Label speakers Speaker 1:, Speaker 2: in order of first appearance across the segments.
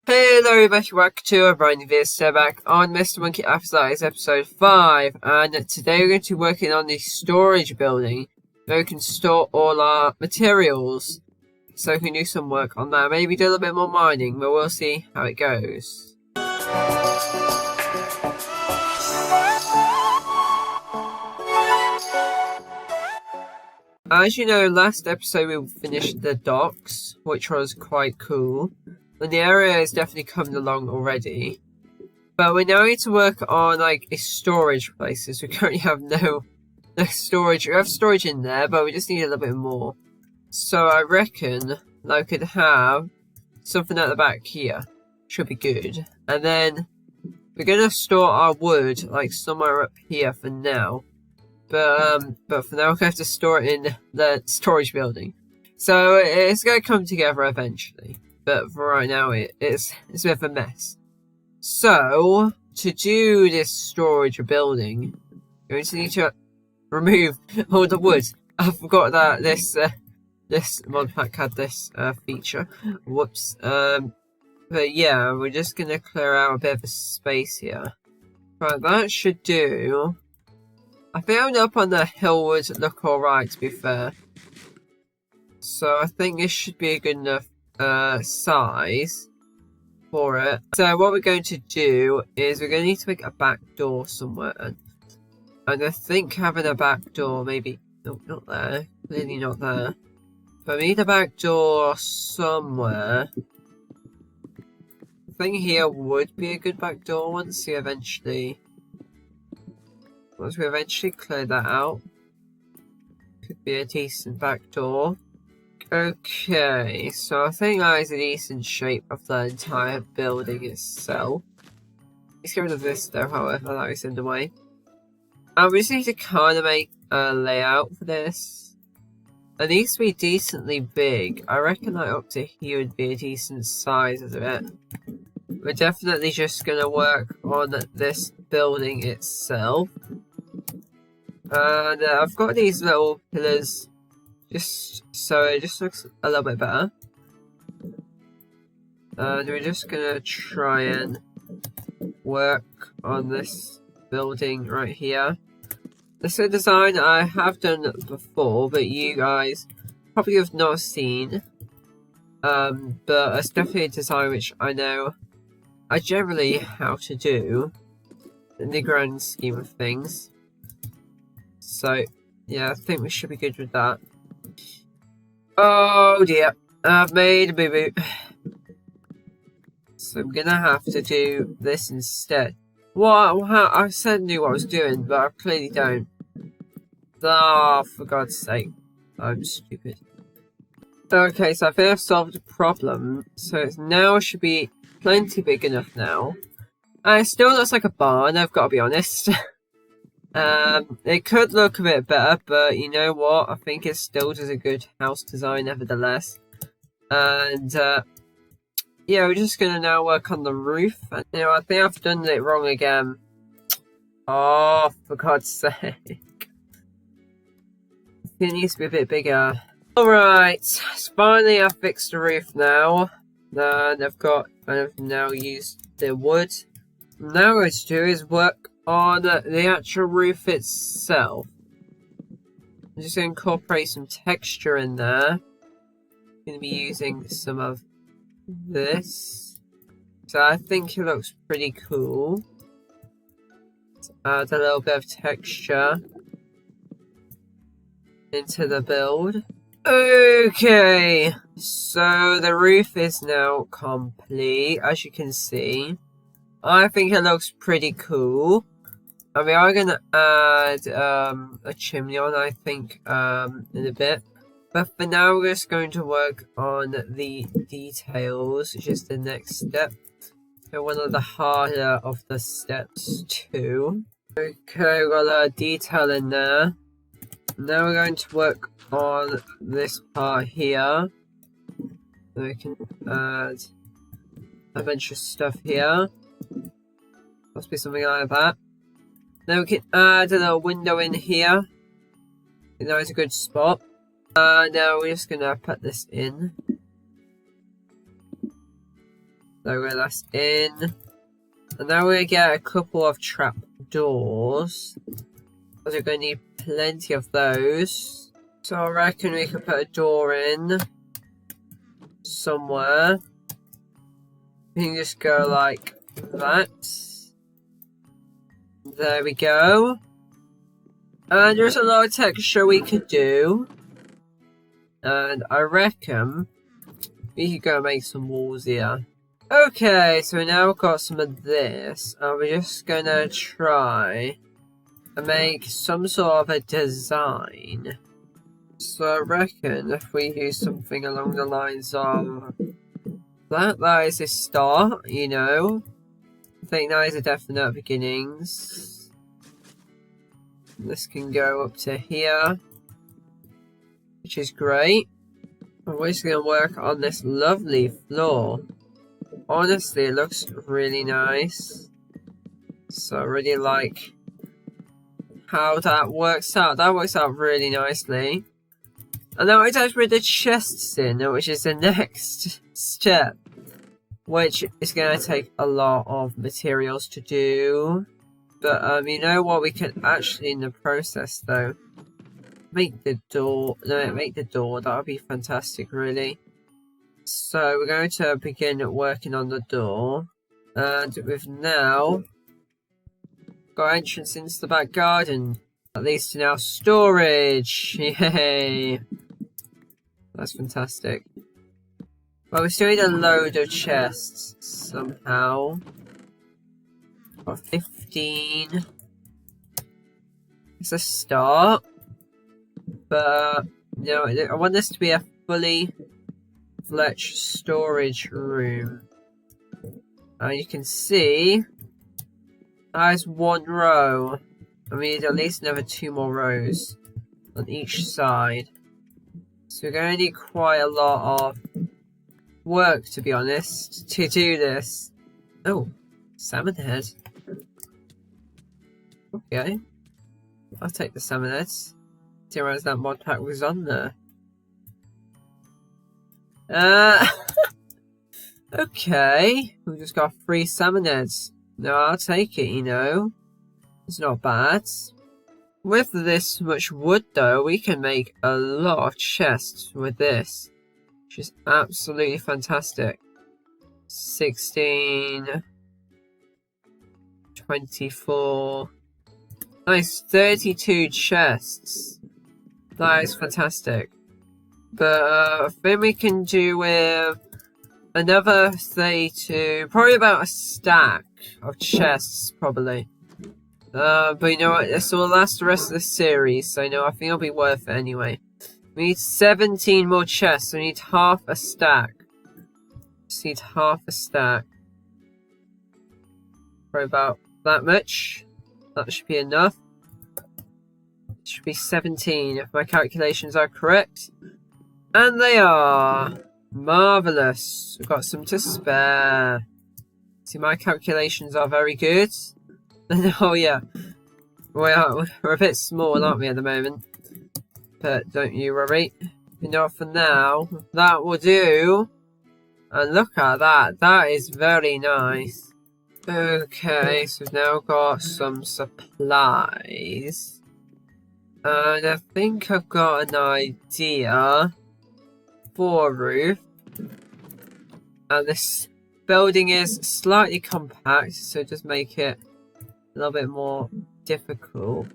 Speaker 1: Hello everybody, welcome to a brand new video. So back on Mr. Monkey Afterlife, episode 5, and today we're going to be working on the storage building where we can store all our materials. So we can do some work on that, maybe do a little bit more mining, but we'll see how it goes. As you know, last episode we finished the docks, which was quite cool. And the area is definitely coming along already. But we now need to work on like a storage places. We currently have no storage. We have storage in there, but we just need a little bit more. So I reckon I could have something at the back here. Should be good. And then we're gonna store our wood like somewhere up here for now. But for now we're gonna have to store it in the storage building. So it's gonna come together eventually. But for right now, it's a bit of a mess. So, to do this storage building, you're going to need to remove all the wood. I forgot that this mod pack had this feature. Whoops. But yeah, we're just going to clear out a bit of a space here. Right, that should do. I think up on the hill would look alright, to be fair. So, I think this should be a good enough size for it. So what we're going to do is we're going to need to make a back door somewhere, and I think having a back door maybe not there, clearly not there, but we need a back door somewhere. I think here would be a good back door once we eventually clear that out. Could be a decent back door. Okay, so I think that is a decent shape of the entire building itself. Let's get rid of this though, however, that is in the way. And we just need to kind of make a layout for this. It needs to be decently big. I reckon that up to here would be a decent size of it. We're definitely just going to work on this building itself. And I've got these little pillars. Just so it just looks a little bit better. And we're just gonna try and work on this building right here. This is a design I have done before, but you guys probably have not seen. But it's definitely a design which I know I generally how to do in the grand scheme of things. So yeah, I think we should be good with that. Oh dear, I've made a boo-boo. So I'm gonna have to do this instead. I said I knew what I was doing, but I clearly don't. Oh, for God's sake. I'm stupid. Okay, so I think I've solved the problem. So it now should be plenty big enough now. And it still looks like a barn, I've got to be honest. It could look a bit better, but you know what? I think it still does a good house design nevertheless. And, yeah, we're just gonna now work on the roof. And, you know, I think I've done it wrong again. Oh, for God's sake. It needs to be a bit bigger. Alright, so finally I've fixed the roof now. And I've now used the wood. Now what I'm going to do is work on the actual roof itself. I'm just going to incorporate some texture in there. I'm going to be using some of this. So I think it looks pretty cool. Let's add a little bit of texture into the build. Okay, so the roof is now complete, as you can see. I think it looks pretty cool. And we are going to add a chimney on, I think, in a bit. But for now, we're just going to work on the details, which is the next step. So one of the harder of the steps too. Okay, we've got a detail in there. Now we're going to work on this part here. So we can add a bunch of stuff here. Must be something like that. Then we can add a little window in here. That is a good spot. Now we're just gonna put this in. So that's in. And now we're going to get a couple of trap doors. Because we're going to need plenty of those. So I reckon we could put a door in somewhere. We can just go like that. There we go. And there's a lot of texture we could do. And I reckon we could go make some walls here. Okay, so now we've got some of this. And we're just gonna try and make some sort of a design. So I reckon if we use something along the lines of that is a start, you know. I think that is a definite beginnings. This can go up to here, which is great. And we're just going to work on this lovely floor. Honestly, it looks really nice. So I really like how that works out. That works out really nicely. And now it's actually the chests in, which is the next step. Which is going to take a lot of materials to do. But, you know what we can actually, in the process, though, make the door. No, make the door. That would be fantastic, really. So, we're going to begin working on the door. And we've now got entrance into the back garden. At least in our storage. Yay! That's fantastic. Well, we still need a load of chests somehow. Got 15. It's a start. But, you know, I want this to be a fully fledged storage room. And you can see, there's one row. And we need at least another 2 more rows on each side. So we're going to need quite a lot of work, to be honest, to do this. Oh, salmon head. Okay. I'll take the salmon heads. Didn't realize that mod pack was on there. Okay. We just got 3 salmon heads. No, I'll take it, you know. It's not bad. With this much wood, though, we can make a lot of chests with this. Which is absolutely fantastic. 16. 24. Nice, 32 chests. That is fantastic. But I think we can do with another 32, probably about a stack of chests, probably. But you know what, this will last the rest of the series, so I think it'll be worth it anyway. We need 17 more chests, so we need half a stack. Just need half a stack. Probably about that much. That should be enough. It should be 17 if my calculations are correct. And they are. Marvellous. We've got some to spare. See, my calculations are very good. Oh yeah. We're a bit small, aren't we, at the moment? But don't you worry. You know, for now, that will do. And look at that. That is very nice. Okay, so we've now got some supplies. And I think I've got an idea for a roof. And this building is slightly compact, so just make it a little bit more difficult.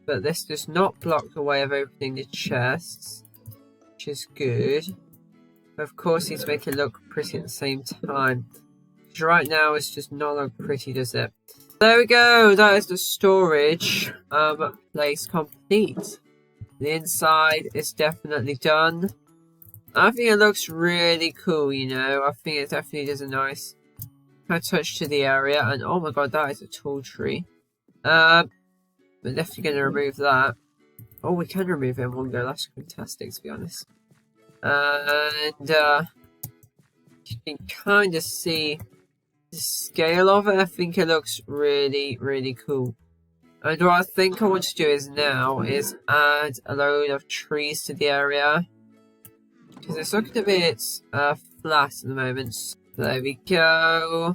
Speaker 1: But this does not block the way of opening the chests, which is good. But of course, you need to make it look pretty at the same time. Because right now, it's just not look pretty, does it? There we go. That is the storage place complete. The inside is definitely done. I think it looks really cool, you know. I think it definitely does a nice touch to the area. And oh my god, that is a tall tree. We're definitely going to remove that. Oh, we can remove it in one go. That's fantastic, to be honest. And you can kind of see the scale of it. I think it looks really, really cool. And what I think I want to do now is add a load of trees to the area. Because it's looking a bit flat at the moment. There we go.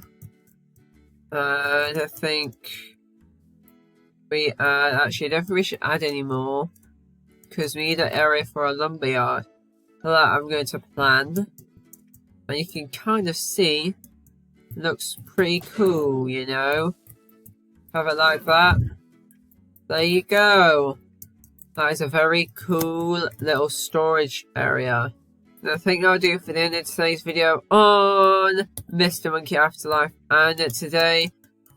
Speaker 1: And I think we add, actually I don't think we should add any more, because we need an area for a lumberyard. So that I'm going to plan. And you can kind of see, it looks pretty cool, you know. Have it like that. There you go. That is a very cool little storage area. And I think that'll do for the end of today's video on Mr. Monkey Afterlife. And today,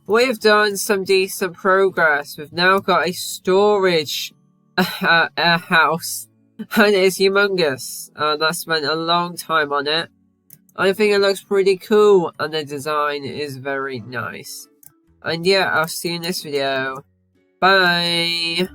Speaker 1: we've done some decent progress. We've now got a storage house. And it's humongous. And I spent a long time on it. I think it looks pretty cool. And the design is very nice. And yeah, I'll see you in this video. Bye!